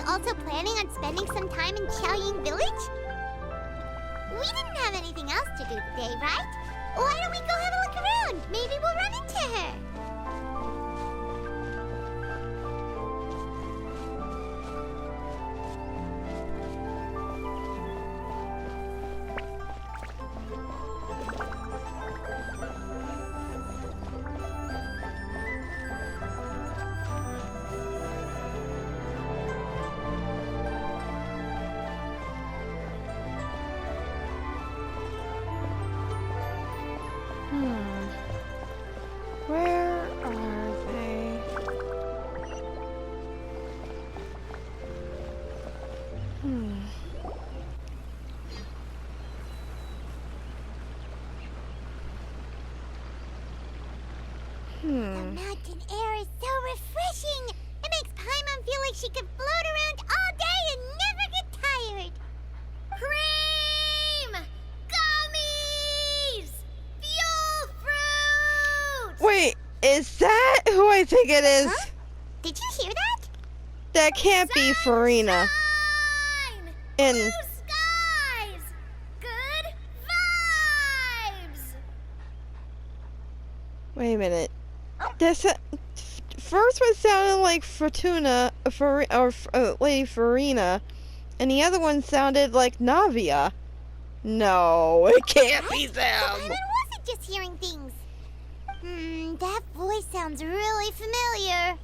also planning on spending some time in Xiaoying Village? We didn't have anything else to do today, right? Why don't we go have a look around? Maybe we'll run into her. Where are they? The mountain air is so refreshing. It makes Paimon feel like she could float around all day and never get tired. Cream! Gummies! Fuel fruit! Wait, is that who I think it is? Huh? Did you hear that? That can't be Farina. Sunshine! And Blue skies! Good vibes! wait a minute. This first one sounded like Fortuna, Lady Farina, and the other one sounded like Navia. No, it can't be So them. Paimon wasn't just hearing things. That voice sounds really familiar.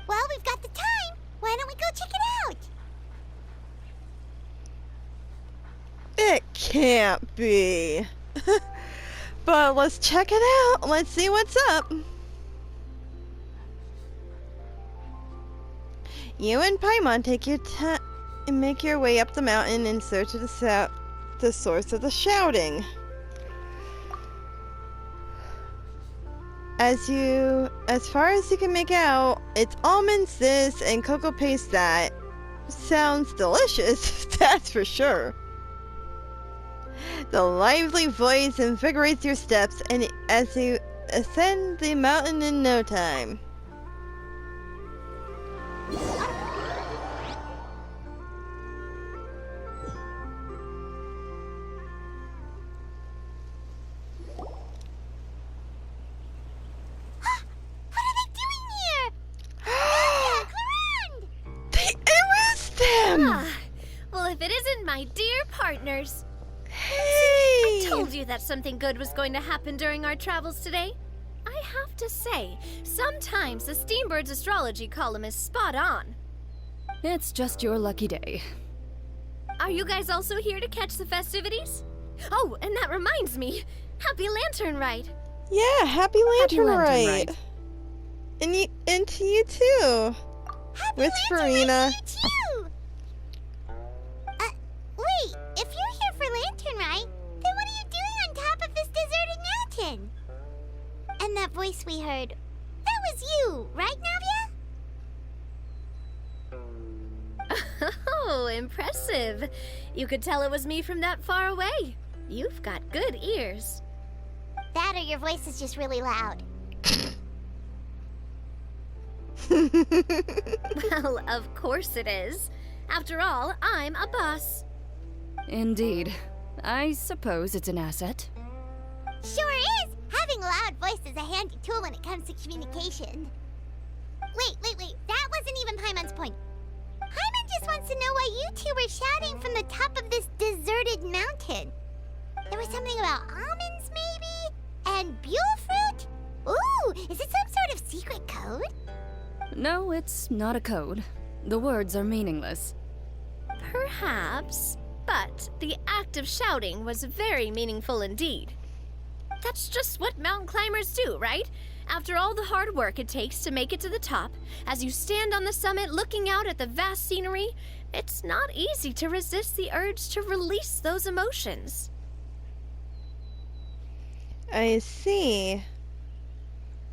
Well, we've got the time. Why don't we go check it out? It can't be. But let's check it out. Let's see what's up. You and Paimon take your time and make your way up the mountain in search of the source of the shouting. As far as you can make out, it's almonds this and cocoa paste that. Sounds delicious, that's for sure. The lively voice invigorates your steps and as you ascend the mountain in no time. What are they doing here? Navia, Clarande! It was them! Ah, well, if it isn't my dear partners. Hey! I told you that something good was going to happen during our travels today. I have to say, sometimes the Steambird's astrology column is spot on. It's just your lucky day. Are you guys also here to catch the festivities? Oh, and that reminds me, happy Lantern Rite! Yeah, happy Lantern Lantern Rite. Rite. And to you too. Happy With Lantern Farina. Rite to you, too! Wait, if you're here for Lantern Rite, then what are you doing on top of this deserted mountain? And that voice we heard, that was you, right, Navia? Oh, impressive. You could tell it was me from that far away. You've got good ears. That or your voice is just really loud. Well, of course it is. After all, I'm a boss. Indeed. I suppose it's an asset. Sure is! Having a loud voice is a handy tool when it comes to communication. Wait. That wasn't even Paimon's point. Paimon just wants to know why you two were shouting from the top of this deserted mountain. There was something about almonds, maybe? And buell fruit? Ooh, is it some sort of secret code? No, it's not a code. The words are meaningless. Perhaps, but the act of shouting was very meaningful indeed. That's just what mountain climbers do, right? After all the hard work it takes to make it to the top, as you stand on the summit looking out at the vast scenery, it's not easy to resist the urge to release those emotions. I see.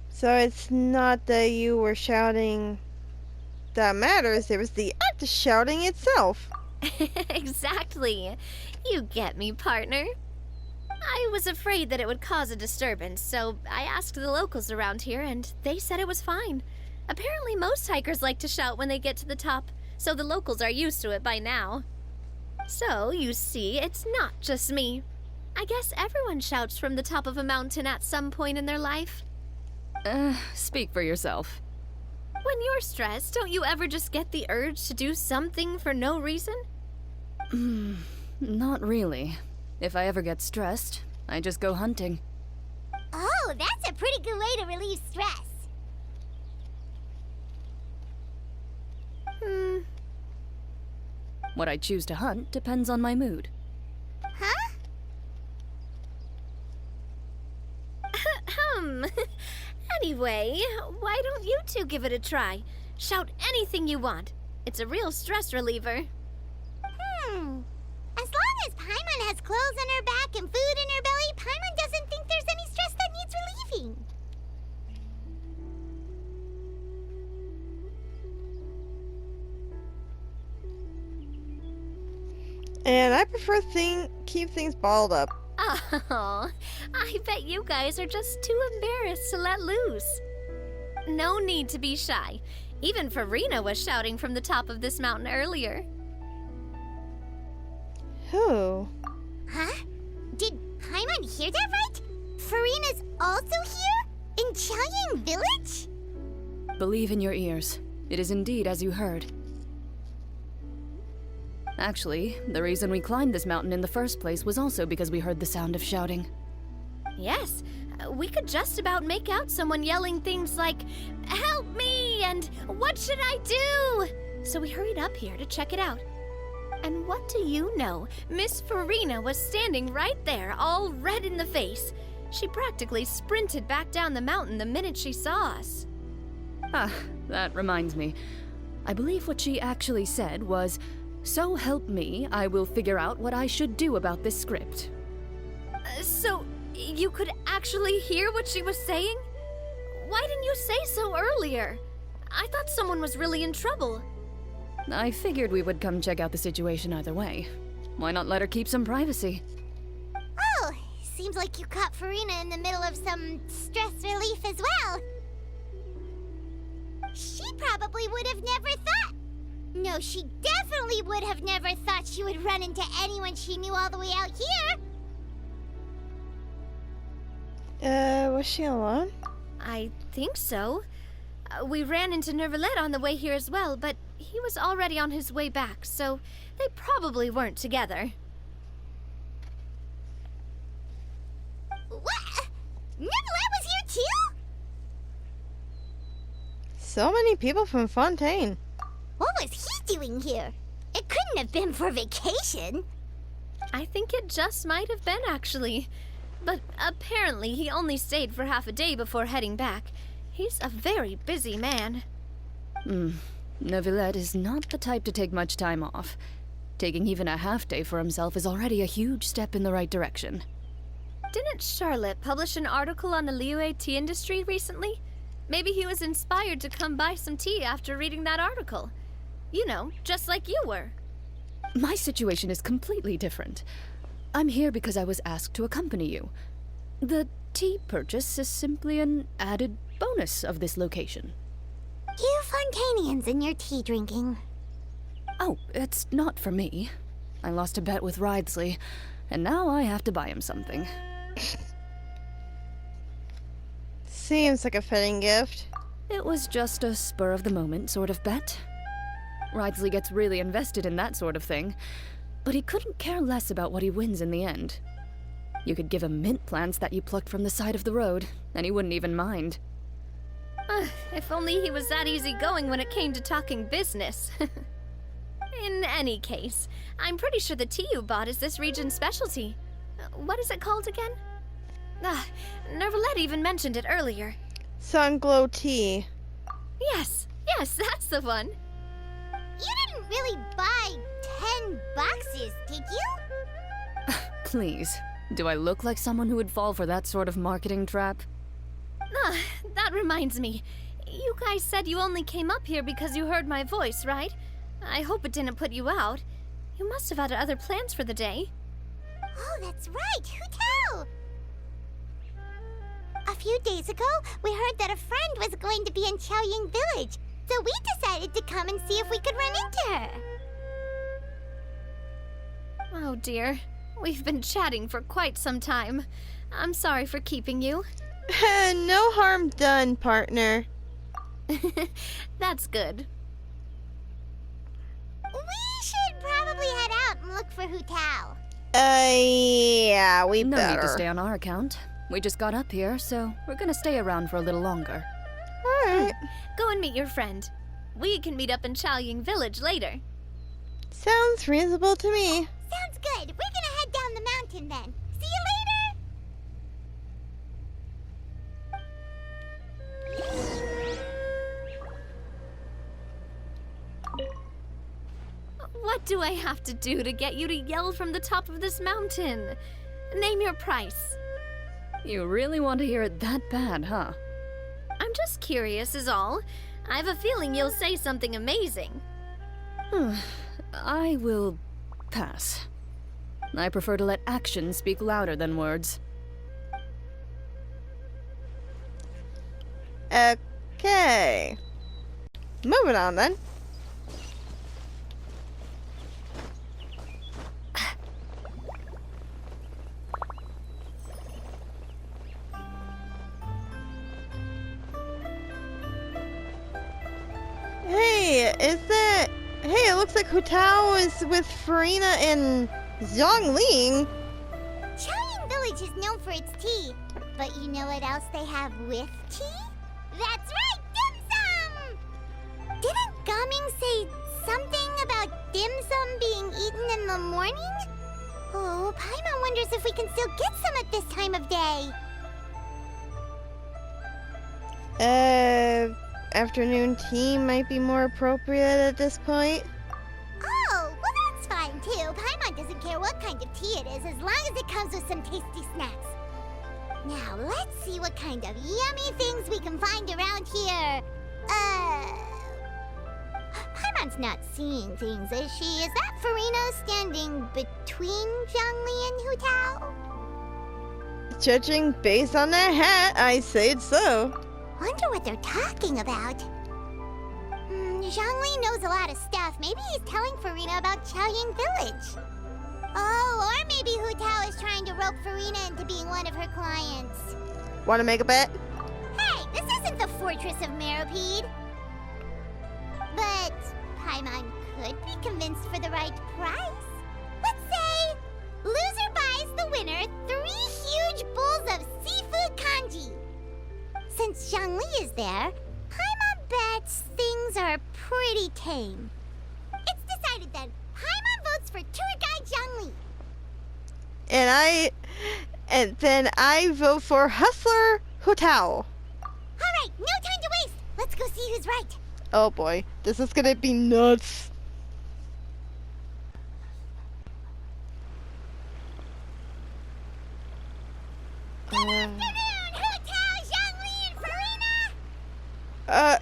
So it's not that you were shouting that matters, it was the act of shouting itself. Exactly. You get me, partner. I was afraid that it would cause a disturbance, so I asked the locals around here, and they said it was fine. Apparently most hikers like to shout when they get to the top, so the locals are used to it by now. So, you see, it's not just me. I guess everyone shouts from the top of a mountain at some point in their life. Speak for yourself. When you're stressed, don't you ever just get the urge to do something for no reason? Not really. If I ever get stressed, I just go hunting. Oh, that's a pretty good way to relieve stress. What I choose to hunt depends on my mood. Huh? Anyway, why don't you two give it a try? Shout anything you want. It's a real stress reliever. As long as Paimon has clothes on her back and food in her belly, Paimon doesn't think there's any stress that needs relieving. And I prefer keep things bottled up. Oh, I bet you guys are just too embarrassed to let loose. No need to be shy. Even Farina was shouting from the top of this mountain earlier. Who? Huh? Did Paimon hear that right? Farina's also here? In Chaoyang Village? Believe in your ears. It is indeed as you heard. Actually, the reason we climbed this mountain in the first place was also because we heard the sound of shouting. Yes, we could just about make out someone yelling things like, "Help me!" and "What should I do?" So we hurried up here to check it out. And what do you know? Miss Farina was standing right there, all red in the face. She practically sprinted back down the mountain the minute she saw us. Ah, that reminds me. I believe what she actually said was, "So help me, I will figure out what I should do about this script." So, you could actually hear what she was saying? Why didn't you say so earlier? I thought someone was really in trouble. I figured we would come check out the situation either way. Why not let her keep some privacy? Oh, seems like you caught Farina in the middle of some stress relief as well. She probably would have never thought. No, she definitely would have never thought she would run into anyone she knew all the way out here. Was she alone? I think so. We ran into Nervalet on the way here as well, but he was already on his way back, so they probably weren't together. What? Nervalet was here too? So many people from Fontaine. What was he doing here? It couldn't have been for vacation. I think it just might have been, actually. But apparently he only stayed for half a day before heading back. He's a very busy man. Neuvillette is not the type to take much time off. Taking even a half day for himself is already a huge step in the right direction. Didn't Charlotte publish an article on the Liyue tea industry recently? Maybe he was inspired to come buy some tea after reading that article. You know, just like you were. My situation is completely different. I'm here because I was asked to accompany you. The tea purchase is simply an added bonus of this location. You Fontainians and your tea drinking. Oh, it's not for me. I lost a bet with Ridesley, and now I have to buy him something. Seems like a fitting gift. It was just a spur-of-the-moment sort of bet. Ridesley gets really invested in that sort of thing, but he couldn't care less about what he wins in the end. You could give him mint plants that you plucked from the side of the road, and he wouldn't even mind. If only he was that easygoing when it came to talking business. In any case, I'm pretty sure the tea you bought is this region's specialty. What is it called again? Nervalet even mentioned it earlier. Sunglow tea. Yes, that's the one. You didn't really buy 10 boxes, did you? Please, do I look like someone who would fall for that sort of marketing trap? That reminds me. You guys said you only came up here because you heard my voice, right? I hope it didn't put you out. You must have had other plans for the day. Oh, that's right. Who tell? A few days ago, we heard that a friend was going to be in Chaoyang Village, so we decided to come and see if we could run into her. Oh dear. We've been chatting for quite some time. I'm sorry for keeping you. No harm done, partner. That's good. We should probably head out and look for Hu Tao. Yeah, we No better. need to stay on our account. We just got up here, so we're gonna stay around for a little longer. Alright. Go and meet your friend. We can meet up in Chaoying Village later. Sounds reasonable to me. Sounds good. We're gonna head down the mountain then. See you later! What do I have to do to get you to yell from the top of this mountain? Name your price. You really want to hear it that bad, huh? I'm just curious is all. I have a feeling you'll say something amazing. I will pass. I prefer to let actions speak louder than words. Okay. Moving on then. Hey, it looks like Hu Tao is with Farina and Zhongling. Chaoying Village is known for its tea. But you know what else they have with tea? That's right, dim sum! Didn't Gaming say something about dim sum being eaten in the morning? Oh, Paimon wonders if we can still get some at this time of day. Afternoon tea might be more appropriate at this point. Oh, well that's fine too. Paimon doesn't care what kind of tea it is as long as it comes with some tasty snacks. Now, let's see what kind of yummy things we can find around here. Paimon's not seeing things, is she? Is that Farina standing between Zhongli and Hu Tao? Judging based on that hat, I say it's so. Wonder what they're talking about. Zhongli knows a lot of stuff. Maybe he's telling Farina about Chaoying Village. Oh, or maybe Hu Tao is trying to rope Farina into being one of her clients. Want to make a bet? Hey, this isn't the Fortress of Meropide. But Paimon could be convinced for the right price. Let's say loser buys the winner 3 huge bowls of seafood kanji. Since Zhongli is there, Paimon bets things are pretty tame. It's decided then. Paimon votes for tour guide Zhongli. And then I vote for Hustler Hu Tao. All right, no time to waste. Let's go see who's right. Oh boy, this is gonna be nuts. Good afternoon, Hu Tao, Zhongli, and Farina.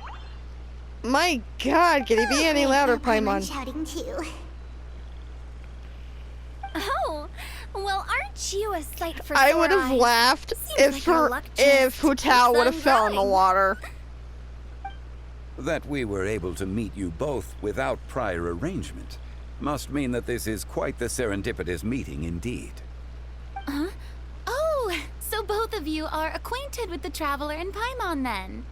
My God, can it be any louder, Paimon's Paimon? shouting too. Oh, well, aren't you a sight for I sore would have eyes? laughed Seems like our luck just Hu Tao keeps would have on fell in the going. water. That we were able to meet you both without prior arrangement must mean that this is quite the serendipitous meeting indeed. Oh, so both of you are acquainted with the Traveler and Paimon then?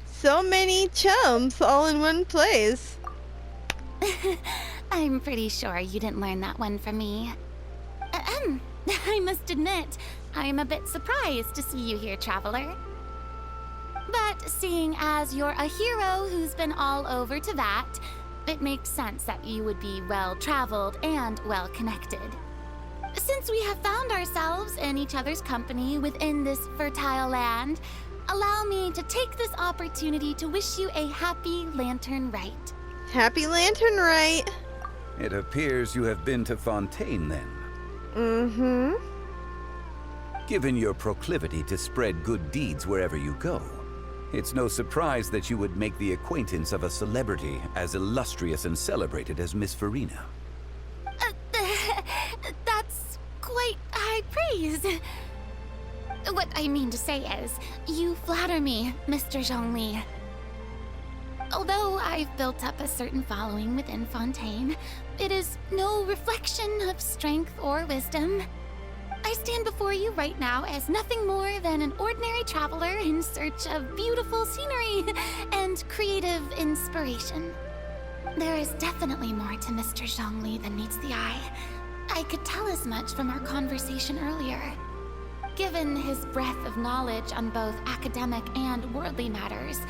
So many chums all in one place. I'm pretty sure you didn't learn that one from me. I must admit, I am a bit surprised to see you here, Traveler. But seeing as you're a hero who's been all over Teyvat, it makes sense that you would be well-traveled and well-connected. Since we have found ourselves in each other's company within this fertile land, allow me to take this opportunity to wish you a happy Lantern Rite. Happy Lantern Rite. It appears you have been to Fontaine then. Mm-hmm. Given your proclivity to spread good deeds wherever you go, it's no surprise that you would make the acquaintance of a celebrity as illustrious and celebrated as Miss Farina. That's quite high praise. what I mean to say is, you flatter me, Mr. Zhongli. Although I've built up a certain following within Fontaine, it is no reflection of strength or wisdom. I stand before you right now as nothing more than an ordinary traveler in search of beautiful scenery and creative inspiration. There is definitely more to Mr. Zhongli than meets the eye. I could tell as much from our conversation earlier. Given his breadth of knowledge on both academic and worldly matters,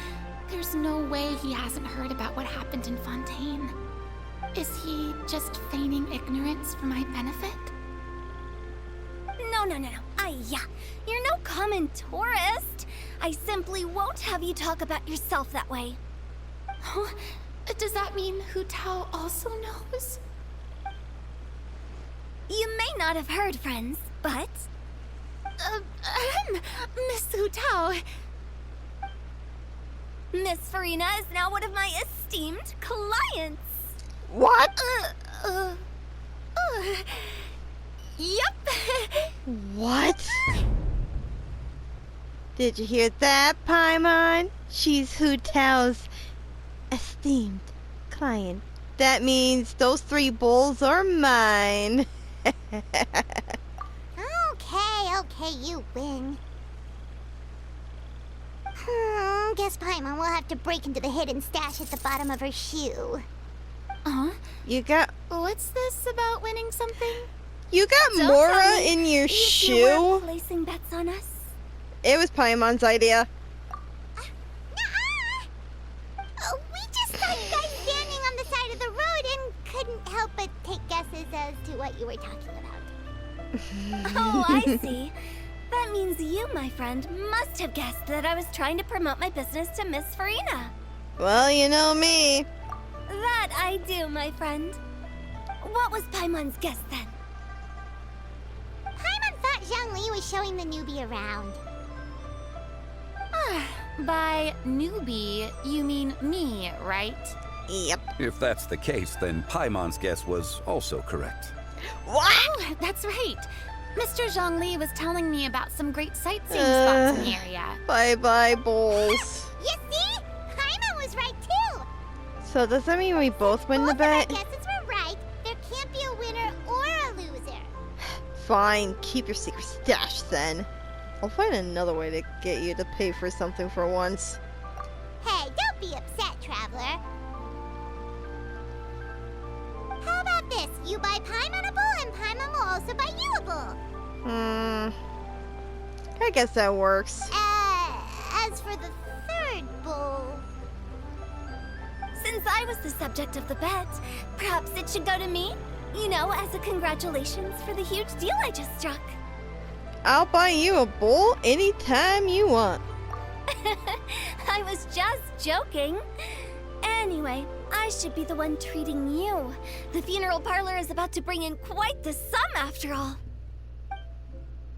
there's no way he hasn't heard about what happened in Fontaine. Is he just feigning ignorance for my benefit? No. You're no common tourist. I simply won't have you talk about yourself that way. Oh, does that mean Hu Tao also knows? You may not have heard, friends, but... Miss Hu Tao. Miss Farina is now one of my esteemed clients. What? Yep. What? Did you hear that, Paimon? She's Hu Tao's esteemed client. That means those 3 bowls are mine. Okay, you win. Guess Paimon will have to break into the hidden stash at the bottom of her shoe. You got What's this about winning something? you got Don't Mora tell me in your You shoe? were placing bets on us? It was Paimon's idea. We just saw you guys standing on the side of the road and couldn't help but take guesses as to what you were talking about. Oh, I see. That means you, my friend, must have guessed that I was trying to promote my business to Miss Farina. Well, you know me. That I do, my friend. What was Paimon's guess then? Paimon thought Zhongli was showing the newbie around. By newbie, you mean me, right? Yep. If that's the case, then Paimon's guess was also correct. What? Oh, that's right. Mr. Zhongli was telling me about some great sightseeing spots in the area. Bye-bye, bowls. You see? Paimon was right too. So does that mean we both win the Both of our bet? guesses were right. There can't be a winner or a loser. Fine, keep your secret stash then. I'll find another way to get you to pay for something for once. Hey, don't be upset, traveler. How about this? You buy Paimon a bowl and Paimon will also buy you a bowl. I guess that works. As for the 3rd bowl... Since I was the subject of the bet, perhaps it should go to me? You know, as a congratulations for the huge deal I just struck. I'll buy you a bowl anytime you want. I was just joking. Anyway, I should be the one treating you. The funeral parlor is about to bring in quite the sum after all.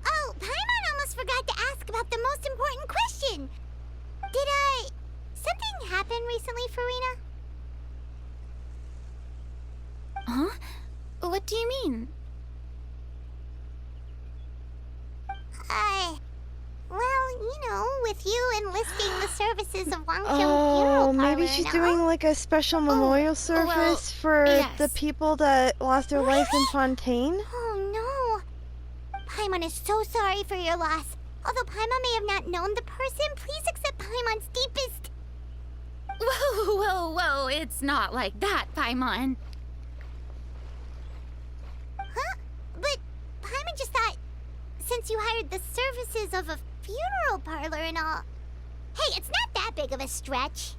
Oh, Paimon almost forgot to ask about the most important question. Something happen recently, Farina? Huh? What do you mean? With you enlisting the services of Wangcheng Oh, Funeral Parlor maybe she's now. doing like a special memorial service for the yes. people that lost their life in Fontaine. Oh no! Paimon is so sorry for your loss. Although Paimon may have not known the person, please accept Paimon's deepest... Whoa, it's not like that, Paimon. Huh? But Paimon just thought, since you hired the services of a funeral parlor and all... Hey, it's not that big of a stretch.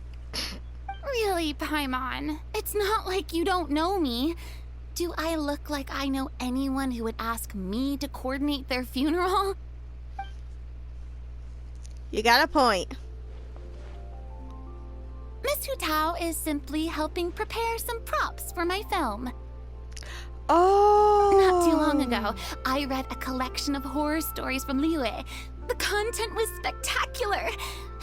Really, Paimon? It's not like you don't know me. Do I look like I know anyone who would ask me to coordinate their funeral? You got a point. Miss Hu Tao is simply helping prepare some props for my film. Oh. Not too long ago, I read a collection of horror stories from Liyue. The content was spectacular.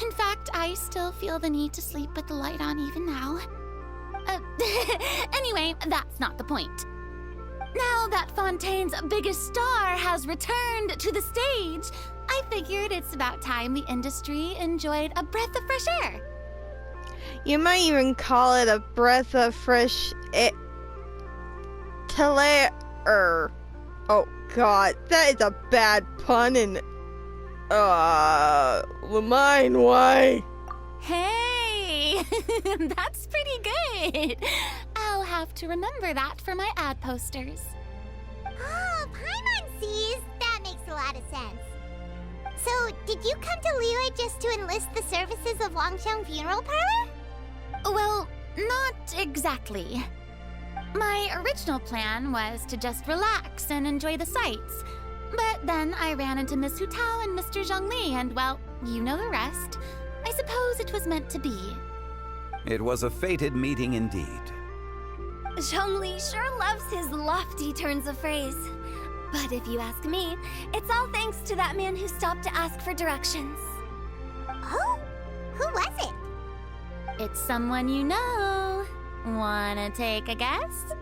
In fact, I still feel the need to sleep with the light on even now. Anyway, that's not the point. Now that Fontaine's biggest star has returned to the stage, I figured it's about time the industry enjoyed a breath of fresh air. You might even call it a breath of fresh air. Oh god, that is a bad pun and mine, why? Hey, that's pretty good. I'll have to remember that for my ad posters. Oh, Paimon sees. That makes a lot of sense. So, did you come to Liyue just to enlist the services of Longsheng Funeral Parlor? Well, not exactly. My original plan was to just relax and enjoy the sights. But then I ran into Miss Hutao and Mr. Zhongli, and well, you know the rest. I suppose it was meant to be. It was a fated meeting indeed. Zhongli sure loves his lofty turns of phrase. But if you ask me, it's all thanks to that man who stopped to ask for directions. Oh? Who was it? It's someone you know. Wanna take a guess?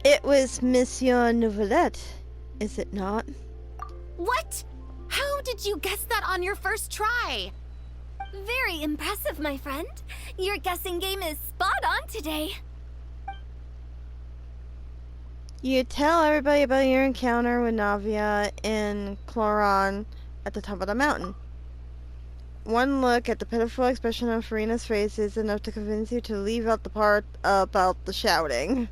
It was Monsieur Nouvelette, is it not? What? How did you guess that on your first try? Very impressive, my friend. Your guessing game is spot on today. You tell everybody about your encounter with Navia and Chloron at the top of the mountain. One look at the pitiful expression on Farina's face is enough to convince you to leave out the part about the shouting.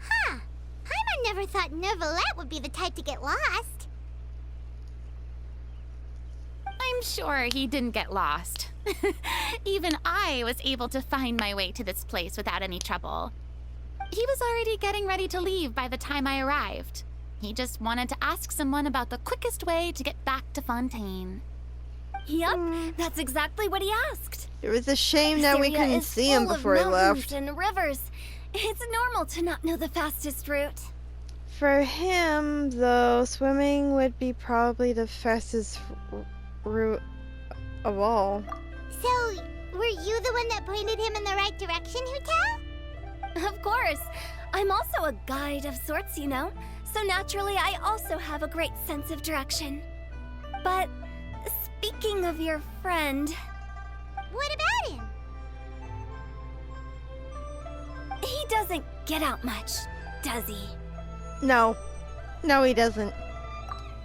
Huh. Paimon never thought Neuvillette would be the type to get lost. I'm sure he didn't get lost. Even I was able to find my way to this place without any trouble. He was already getting ready to leave by the time I arrived. He just wanted to ask someone about the quickest way to get back to Fontaine. Yup, that's exactly what he asked. It was a shame This that we area couldn't is see him full of before he mountains left. and rivers. It's normal to not know the fastest route. For him, though, swimming would be probably the fastest route of all. So, were you the one that pointed him in the right direction, Hutao? Of course. I'm also a guide of sorts, you know. So naturally, I also have a great sense of direction. But speaking of your friend... What about him? He doesn't get out much, does he? No. No, he doesn't.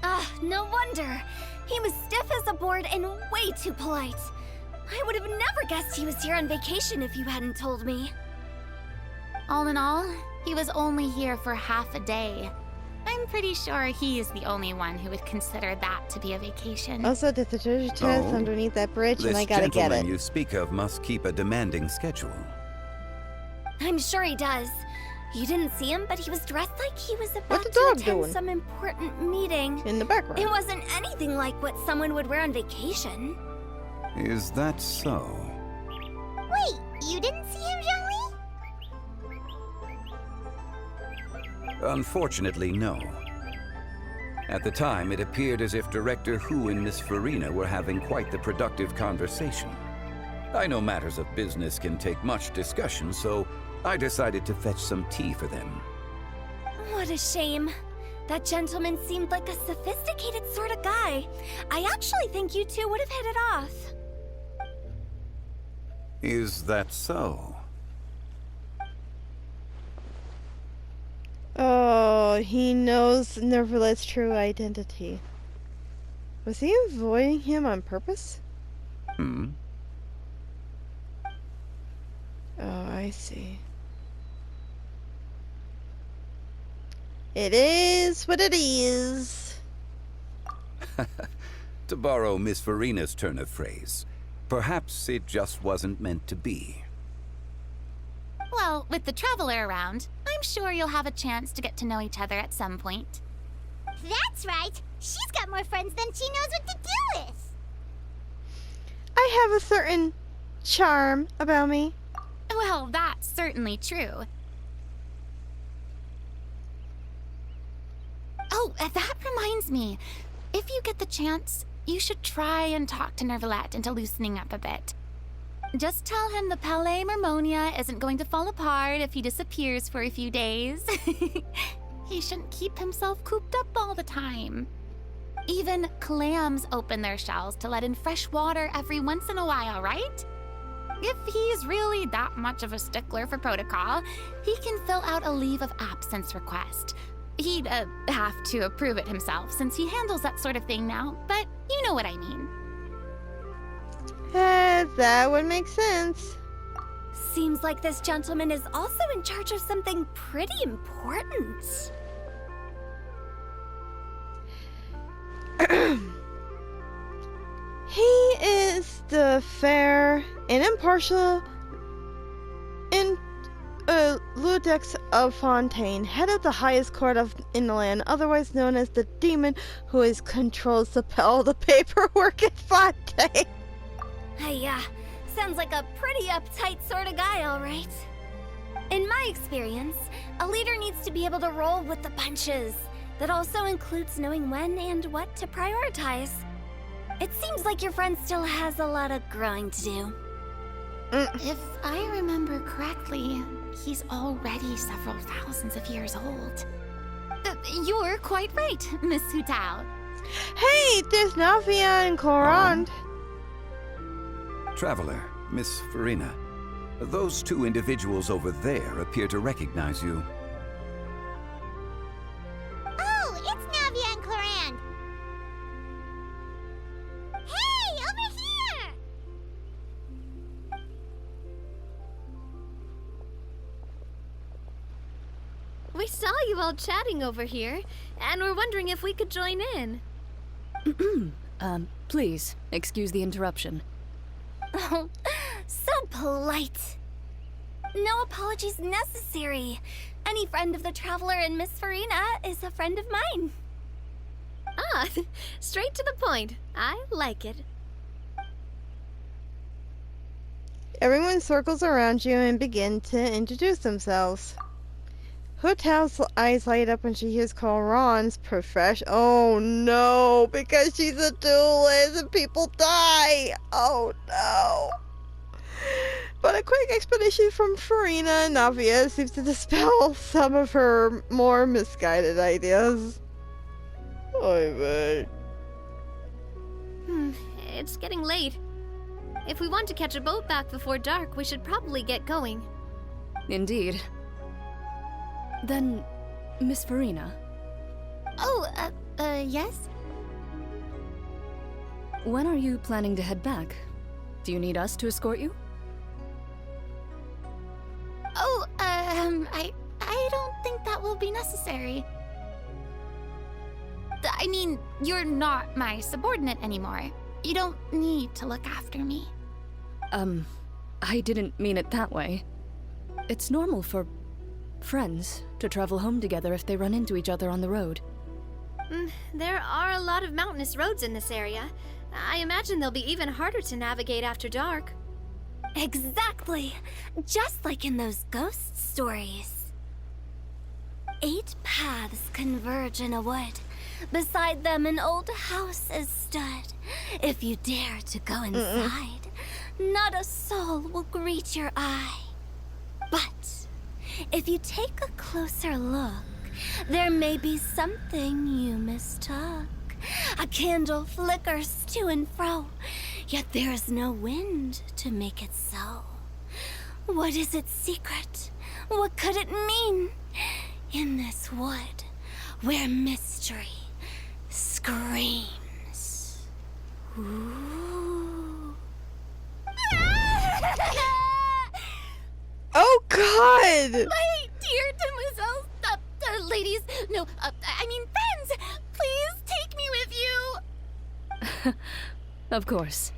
Ah, no wonder. He was stiff as a board and way too polite. I would have never guessed he was here on vacation if you hadn't told me. All in all, he was only here for half a day. I'm pretty sure he is the only one who would consider that to be a vacation. Also, there's a treasure chest Oh. underneath that bridge, This and I gotta get gentleman it. you speak of must keep a demanding schedule. I'm sure he does. You didn't see him, but he was dressed like he was about the to dog attend doing? some important meeting. In the background. It wasn't anything like what someone would wear on vacation. Is that so? Wait, you didn't see him, Zhongli? Unfortunately, no. At the time, it appeared as if Director Hu and Miss Farina were having quite the productive conversation. I know matters of business can take much discussion, so I decided to fetch some tea for them. What a shame. That gentleman seemed like a sophisticated sort of guy. I actually think you two would have hit it off. Is that so? Oh, he knows Nervalet's true identity. Was he avoiding him on purpose? Hmm? Oh, I see. It is what it is. To borrow Miss Farina's turn of phrase, perhaps it just wasn't meant to be. Well, with the Traveler around, I'm sure you'll have a chance to get to know each other at some point. That's right. She's got more friends than she knows what to do with. I have a certain charm about me. Well, that's certainly true. Oh, that reminds me. If you get the chance, you should try and talk to Nervalette into loosening up a bit. Just tell him the Palais Mermonia isn't going to fall apart if he disappears for a few days. He shouldn't keep himself cooped up all the time. Even clams open their shells to let in fresh water every once in a while, right? If he's really that much of a stickler for protocol, he can fill out a leave of absence request. He'd have to approve it himself since he handles that sort of thing now, but you know what I mean. That would make sense. Seems like this gentleman is also in charge of something pretty important. He is the fair and impartial Ludex of Fontaine, head of the highest court in the land, otherwise known as the demon who controls the paperwork at Fontaine. Hey, sounds like a pretty uptight sort of guy, all right. In my experience, a leader needs to be able to roll with the punches. That also includes knowing when and what to prioritize. It seems like your friend still has a lot of growing to do. If I remember correctly, he's already several thousands of years old. You're quite right, Miss Hutao. Hey, there's Navia and Corand. Traveler, Miss Farina, those two individuals over there appear to recognize you. Oh, it's Navia and Clorand. Hey, over here! We saw you all chatting over here, and we're wondering if we could join in. Please, excuse the interruption. Oh, so polite. No apologies necessary. Any friend of the Traveler and Miss Farina is a friend of mine. Ah, straight to the point. I like it. Everyone circles around you and begin to introduce themselves. Hutao's eyes light up when she hears Corand's profession. Oh no, because she's a duelist and people die. Oh no. But a quick explanation from Farina and Navia seems to dispel some of her more misguided ideas. Oy vey. It's getting late. If we want to catch a boat back before dark, we should probably get going. Indeed. Then, Miss Farina, Oh, yes? when are you planning to head back? Do you need us to escort you? Oh, I don't think that will be necessary. I mean, you're not my subordinate anymore. You don't need to look after me. I didn't mean it that way. It's normal for friends to travel home together if they run into each other on the road. There are a lot of mountainous roads in this area. I imagine they'll be even harder to navigate after dark. Exactly! Just like in those ghost stories. 8 paths converge in a wood. Beside them an old house is stood. If you dare to go inside, not a soul will greet your eye. But if you take a closer look, there may be something you mistook. A candle flickers to and fro, yet there is no wind to make it so. What is its secret? What could it mean? In this wood, where mystery screams. Ooh. Oh god! My dear demoiselles, ladies, no, I mean friends, please take me with you. Of course.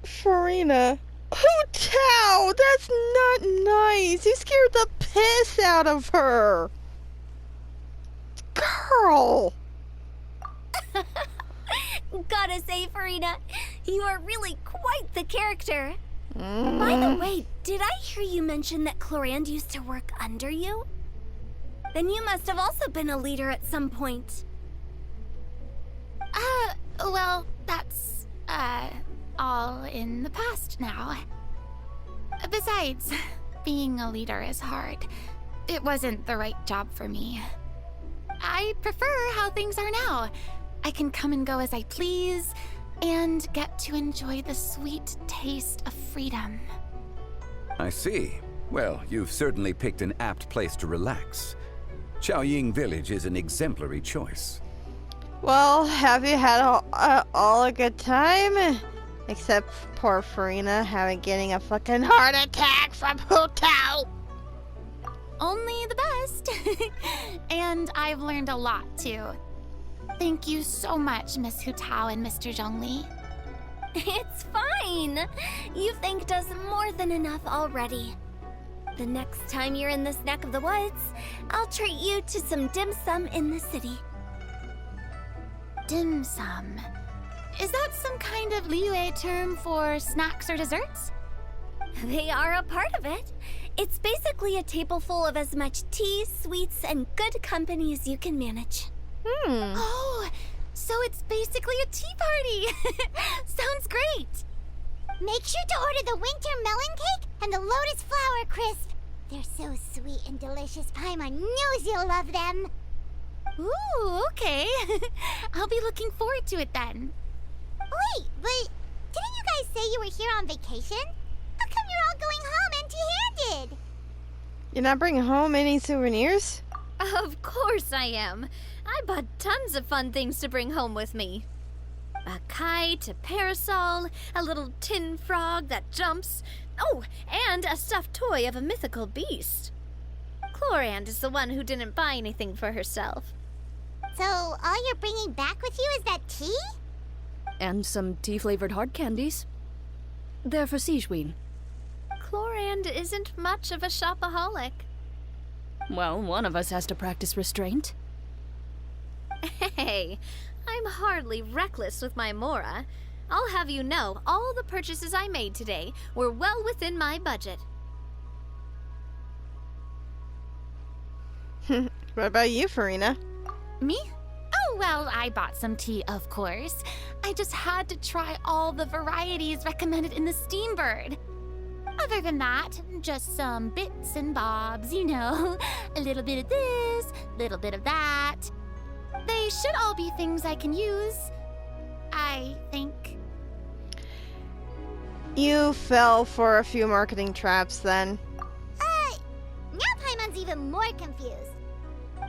Farina. Hutao! That's not nice! You scared the piss out of her! Girl! Gotta say, Farina, you are really quite the character. By the way, did I hear you mention that Clorand used to work under you? Then you must have also been a leader at some point. Well, that's, all in the past now. Besides, being a leader is hard. It wasn't the right job for me. I prefer how things are now. I can come and go as I please, and get to enjoy the sweet taste of freedom. I see. Well, you've certainly picked an apt place to relax. Chaoying Village is an exemplary choice. Well, have you had all a good time? Except poor Farina getting a fucking heart attack from Hotel. Only the best. And I've learned a lot, too. Thank you so much, Miss Hu Tao and Mr. Zhongli. It's fine. You thanked us more than enough already. The next time you're in this neck of the woods, I'll treat you to some dim sum in the city. Dim sum. Is that some kind of Liyue term for snacks or desserts? They are a part of it. It's basically a table full of as much tea, sweets, and good company as you can manage. Oh, so it's basically a tea party. Sounds great. Make sure to order the winter melon cake and the lotus flower crisp. They're so sweet and delicious. Paimon knows you'll love them. Ooh, okay. I'll be looking forward to it then. Wait, but didn't you guys say you were here on vacation? How come you're all going home empty-handed? You're not bringing home any souvenirs? Of course I am. I bought tons of fun things to bring home with me. A kite, a parasol, a little tin frog that jumps. Oh, and a stuffed toy of a mythical beast. Chlorand is the one who didn't buy anything for herself. So all you're bringing back with you is that tea? And some tea-flavored hard candies. They're for Sijuin. Chlorand isn't much of a shopaholic. Well, one of us has to practice restraint. Hey, I'm hardly reckless with my Mora. I'll have you know, all the purchases I made today were well within my budget. What about you, Farina? Me? Oh, well, I bought some tea, of course. I just had to try all the varieties recommended in the Steambird. Other than that, just some bits and bobs, you know. A little bit of this, a little bit of that. They should all be things I can use, I think. You fell for a few marketing traps then. Now Paimon's even more confused.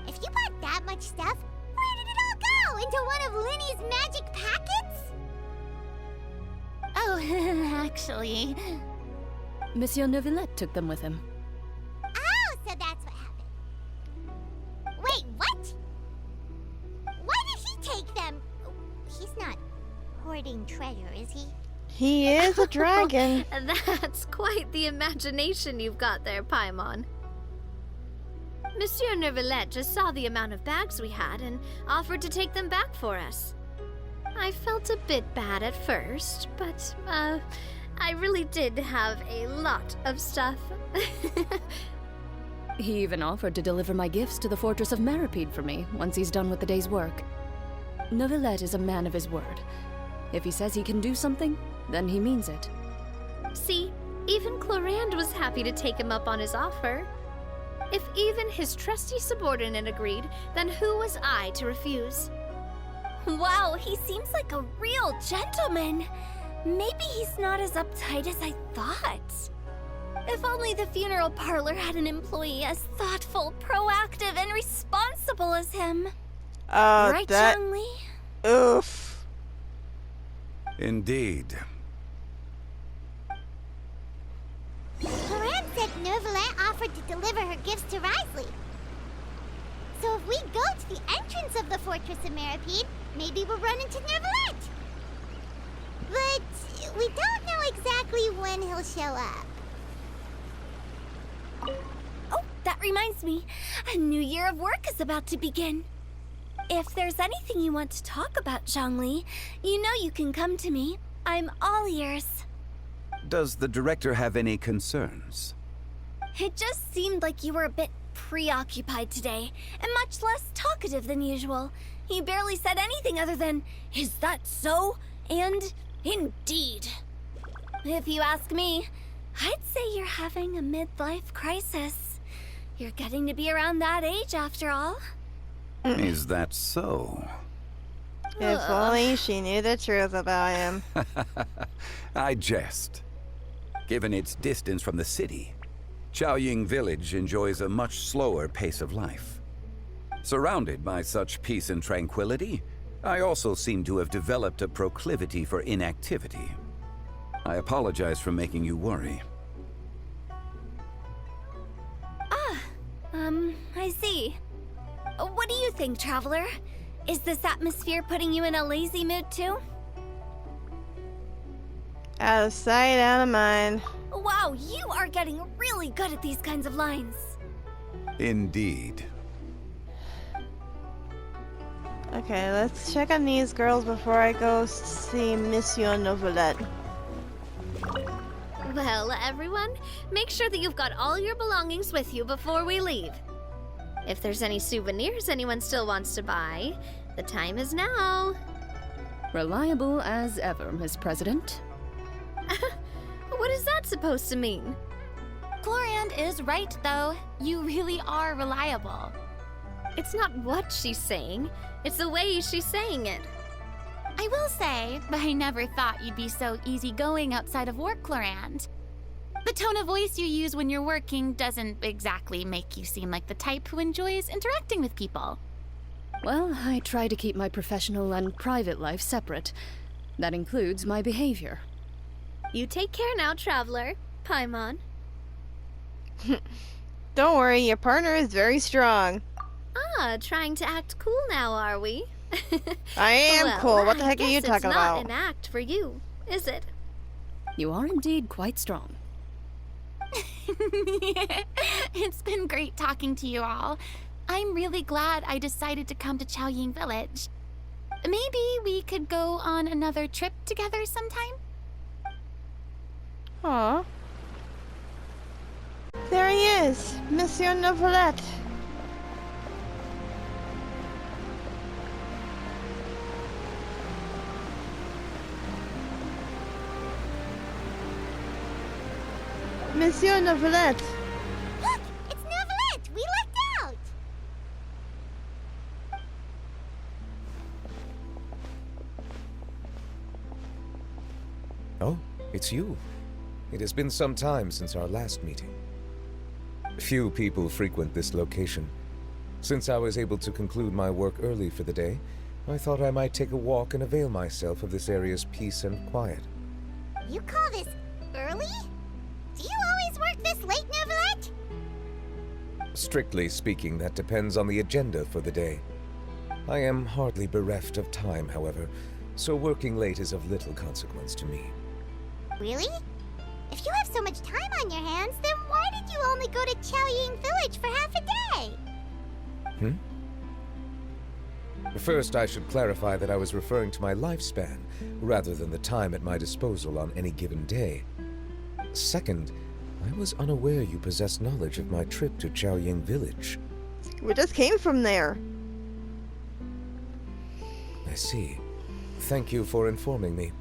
If you bought that much stuff, where did it all go? Into one of Linny's magic packets? Oh, actually... Monsieur Neuvillette took them with him. Oh, so that's what happened. Wait, what? Why did he take them? He's not hoarding treasure, is he? He is a dragon. That's quite the imagination you've got there, Paimon. Monsieur Neuvillette just saw the amount of bags we had and offered to take them back for us. I felt a bit bad at first, but, I really did have a lot of stuff. He even offered to deliver my gifts to the Fortress of Meripede for me once he's done with the day's work. Neuvillette is a man of his word. If he says he can do something, then he means it. See, even Chlorand was happy to take him up on his offer. If even his trusty subordinate agreed, then who was I to refuse? Wow, he seems like a real gentleman. Maybe he's not as uptight as I thought. If only the funeral parlor had an employee as thoughtful, proactive, and responsible as him. Right, that... Zhongli? Oof. Indeed. Chlorand said Neuvillette offered to deliver her gifts to Risley. So if we go to the entrance of the Fortress of Meripede, maybe we'll run into Neuvillette. But we don't know exactly when he'll show up. Oh, that reminds me. A new year of work is about to begin. If there's anything you want to talk about, Zhongli, you know you can come to me. I'm all ears. Does the director have any concerns? It just seemed like you were a bit preoccupied today, and much less talkative than usual. He barely said anything other than, "Is that so?" and "Indeed." If you ask me, I'd say you're having a midlife crisis. You're getting to be around that age after all. Is that so? If only she knew the truth about him. I jest. Given its distance from the city, Chaoying Village enjoys a much slower pace of life. Surrounded by such peace and tranquility, I also seem to have developed a proclivity for inactivity. I apologize for making you worry. I see. What do you think, Traveler? Is this atmosphere putting you in a lazy mood too? Out of sight, out of mind. Wow, you are getting really good at these kinds of lines. Indeed. Okay, let's check on these girls before I go see Monsieur Novelette. Well, everyone, make sure that you've got all your belongings with you before we leave. If there's any souvenirs anyone still wants to buy, the time is now. Reliable as ever, Miss President. What is that supposed to mean? Chlorand is right, though. You really are reliable. It's not what she's saying, it's the way she's saying it. I will say, I never thought you'd be so easygoing outside of work, Chlorand. The tone of voice you use when you're working doesn't exactly make you seem like the type who enjoys interacting with people. Well, I try to keep my professional and private life separate. That includes my behavior. You take care now, Traveler. Paimon. Don't worry, your partner is very strong. Trying to act cool now, are we? I am Well, cool. What the I heck are you guess talking it's not about? an act for you, is it? You are indeed quite strong. It's been great talking to you all. I'm really glad I decided to come to Chaoying Village. Maybe we could go on another trip together sometime? Aw. There he is, Monsieur Novelette. Monsieur Novelette. Look! It's Novelette! We lucked out! Oh, it's you. It has been some time since our last meeting. Few people frequent this location. Since I was able to conclude my work early for the day, I thought I might take a walk and avail myself of this area's peace and quiet. You call this early? Do you always work this late, Novelette? Strictly speaking, that depends on the agenda for the day. I am hardly bereft of time, however, so working late is of little consequence to me. Really? If you have so much time on your hands, then why did you only go to Chaoying Village for half a day? First, I should clarify that I was referring to my lifespan, rather than the time at my disposal on any given day. Second, I was unaware you possessed knowledge of my trip to Chaoying Village. We just came from there. I see. Thank you for informing me.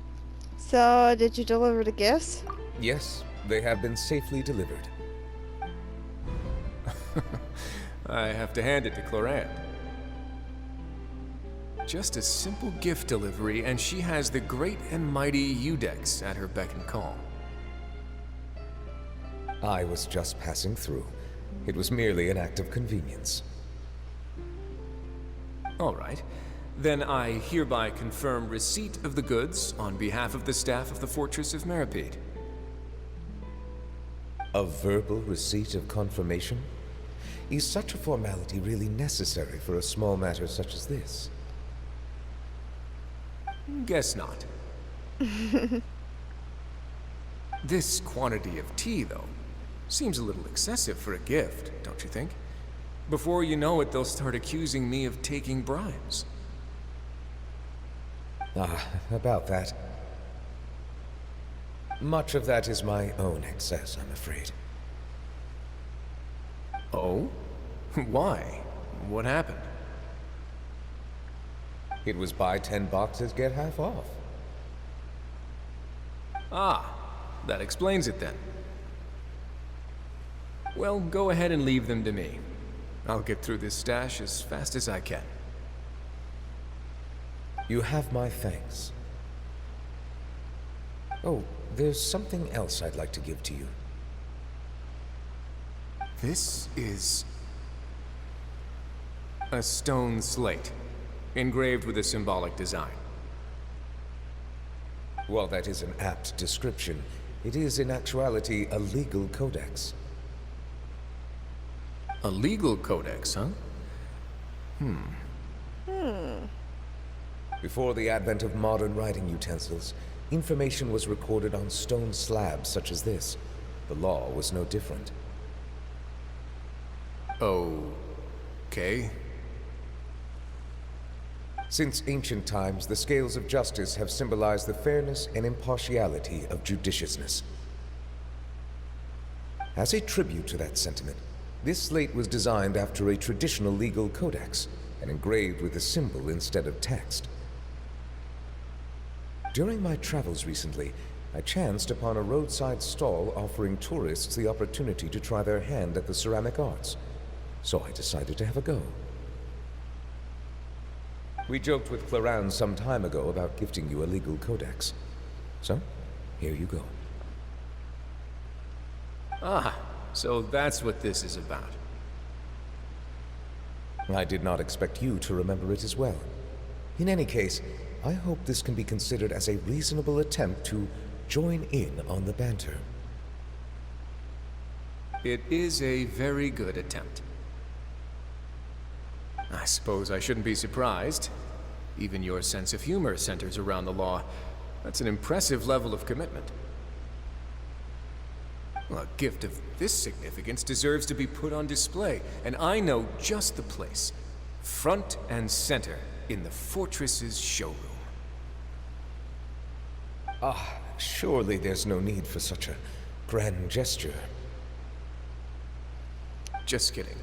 So, did you deliver the gifts? Yes, they have been safely delivered. I have to hand it to Chlorand. Just a simple gift delivery, and she has the great and mighty Udex at her beck and call. I was just passing through. It was merely an act of convenience. All right. Then I hereby confirm receipt of the goods on behalf of the staff of the Fortress of Meripede. A verbal receipt of confirmation? Is such a formality really necessary for a small matter such as this? Guess not. This quantity of tea, though, seems a little excessive for a gift, don't you think? Before you know it, they'll start accusing me of taking bribes. About that. Much of that is my own excess, I'm afraid. Oh? Why? What happened? It was buy 10 boxes, get half off. Ah, that explains it then. Well, go ahead and leave them to me. I'll get through this stash as fast as I can. You have my thanks. Oh, there's something else I'd like to give to you. This is a stone slate, engraved with a symbolic design. While that is an apt description, it is in actuality a legal codex. A legal codex, huh? Before the advent of modern writing utensils, information was recorded on stone slabs such as this. The law was no different. Okay. Since ancient times, the scales of justice have symbolized the fairness and impartiality of judiciousness. As a tribute to that sentiment, this slate was designed after a traditional legal codex and engraved with a symbol instead of text. During my travels recently, I chanced upon a roadside stall offering tourists the opportunity to try their hand at the ceramic arts, so I decided to have a go. We joked with Clarence some time ago about gifting you a legal codex. So, here you go. Ah, so that's what this is about. I did not expect you to remember it as well. In any case, I hope this can be considered as a reasonable attempt to join in on the banter. It is a very good attempt. I suppose I shouldn't be surprised. Even your sense of humor centers around the law. That's an impressive level of commitment. Well, a gift of this significance deserves to be put on display, and I know just the place. Front and center in the fortress's showroom. Surely there's no need for such a grand gesture. Just kidding.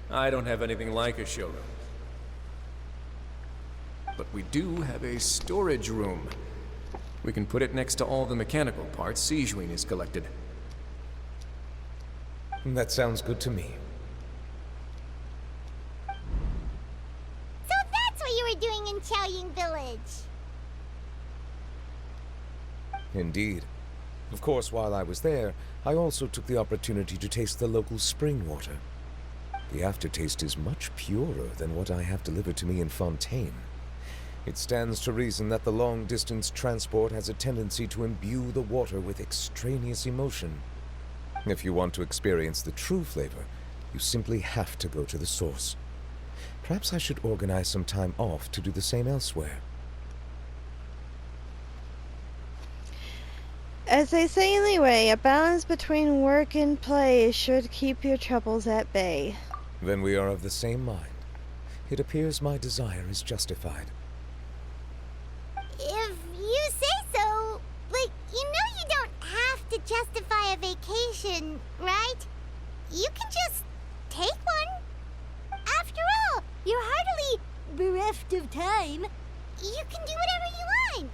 I don't have anything like a showroom. But we do have a storage room. We can put it next to all the mechanical parts Sijuin has collected. That sounds good to me. So that's what you were doing in Chaoying Village. Indeed. Of course, while I was there, I also took the opportunity to taste the local spring water. The aftertaste is much purer than what I have delivered to me in Fontaine. It stands to reason that the long-distance transport has a tendency to imbue the water with extraneous emotion. If you want to experience the true flavor, you simply have to go to the source. Perhaps I should organize some time off to do the same elsewhere. As they say anyway, a balance between work and play should keep your troubles at bay. Then we are of the same mind. It appears my desire is justified. If you say so, but you know you don't have to justify a vacation, right? You can just take one. After all, you're hardly bereft of time. You can do whatever you want.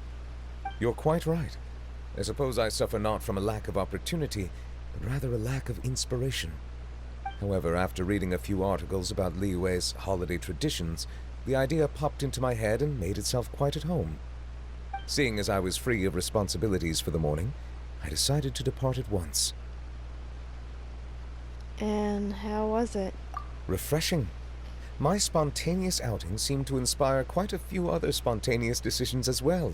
You're quite right. I suppose I suffer not from a lack of opportunity, but rather a lack of inspiration. However, after reading a few articles about Liyue's holiday traditions, the idea popped into my head and made itself quite at home. Seeing as I was free of responsibilities for the morning, I decided to depart at once. And how was it? Refreshing. My spontaneous outing seemed to inspire quite a few other spontaneous decisions as well.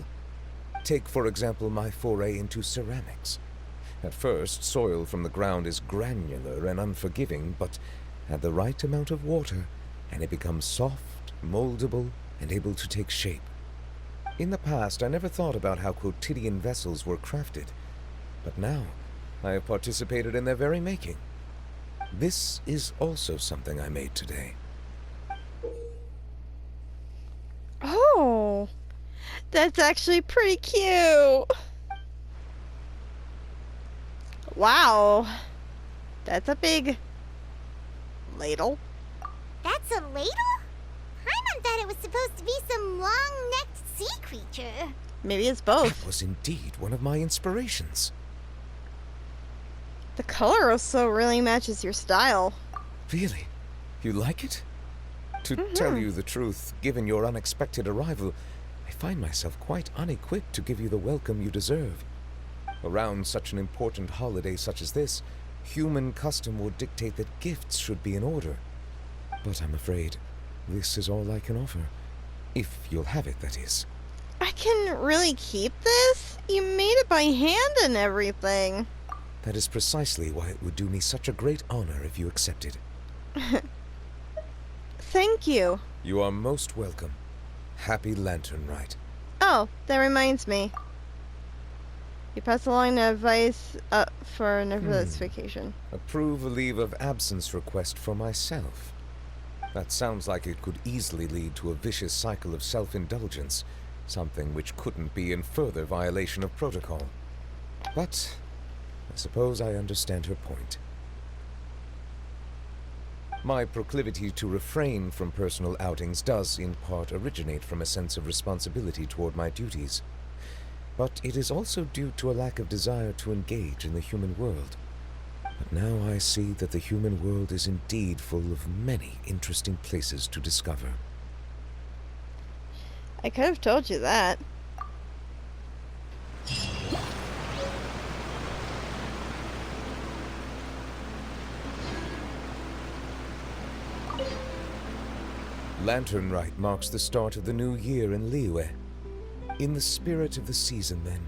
Take, for example, my foray into ceramics. At first, soil from the ground is granular and unforgiving, but add the right amount of water, and it becomes soft, moldable, and able to take shape. In the past, I never thought about how quotidian vessels were crafted, but now I have participated in their very making. This is also something I made today. Oh, that's actually pretty cute. Wow, that's a big ladle. That's a ladle? Paimon thought it was supposed to be some long-necked sea creature. Maybe it's both. That was indeed one of my inspirations. The color also really matches your style. Really? You like it? To tell you the truth, given your unexpected arrival, I find myself quite unequipped to give you the welcome you deserve. Around such an important holiday such as this, human custom would dictate that gifts should be in order. But I'm afraid this is all I can offer. If you'll have it, that is. I can really keep this? You made it by hand and everything. That is precisely why it would do me such a great honor if you accepted. Thank you. You are most welcome. Happy Lantern Rite. Oh, that reminds me. You pass along the advice for an nevertheless vacation. Approve a leave of absence request for myself. That sounds like it could easily lead to a vicious cycle of self-indulgence, something which couldn't be in further violation of protocol. But I suppose I understand her point. My proclivity to refrain from personal outings does, in part, originate from a sense of responsibility toward my duties. But it is also due to a lack of desire to engage in the human world. But now I see that the human world is indeed full of many interesting places to discover. I could have told you that. Lantern Rite marks the start of the new year in Liyue. In the spirit of the season, then,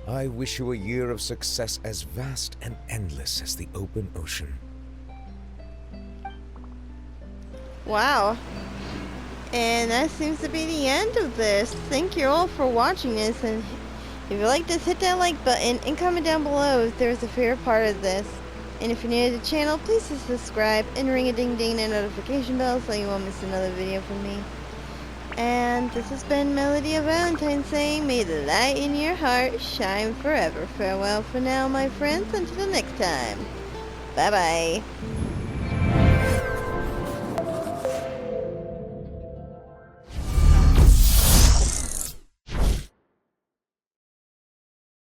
I wish you a year of success as vast and endless as the open ocean. Wow. And that seems to be the end of this. Thank you all for watching this, and if you like this, hit that like button and comment down below if there's a favorite part of this. And if you're new to the channel, please hit subscribe and ring a ding ding and notification bell so you won't miss another video from me. And this has been Melody of Valentine saying, may the light in your heart shine forever. Farewell for now, my friends, until the next time. Bye bye.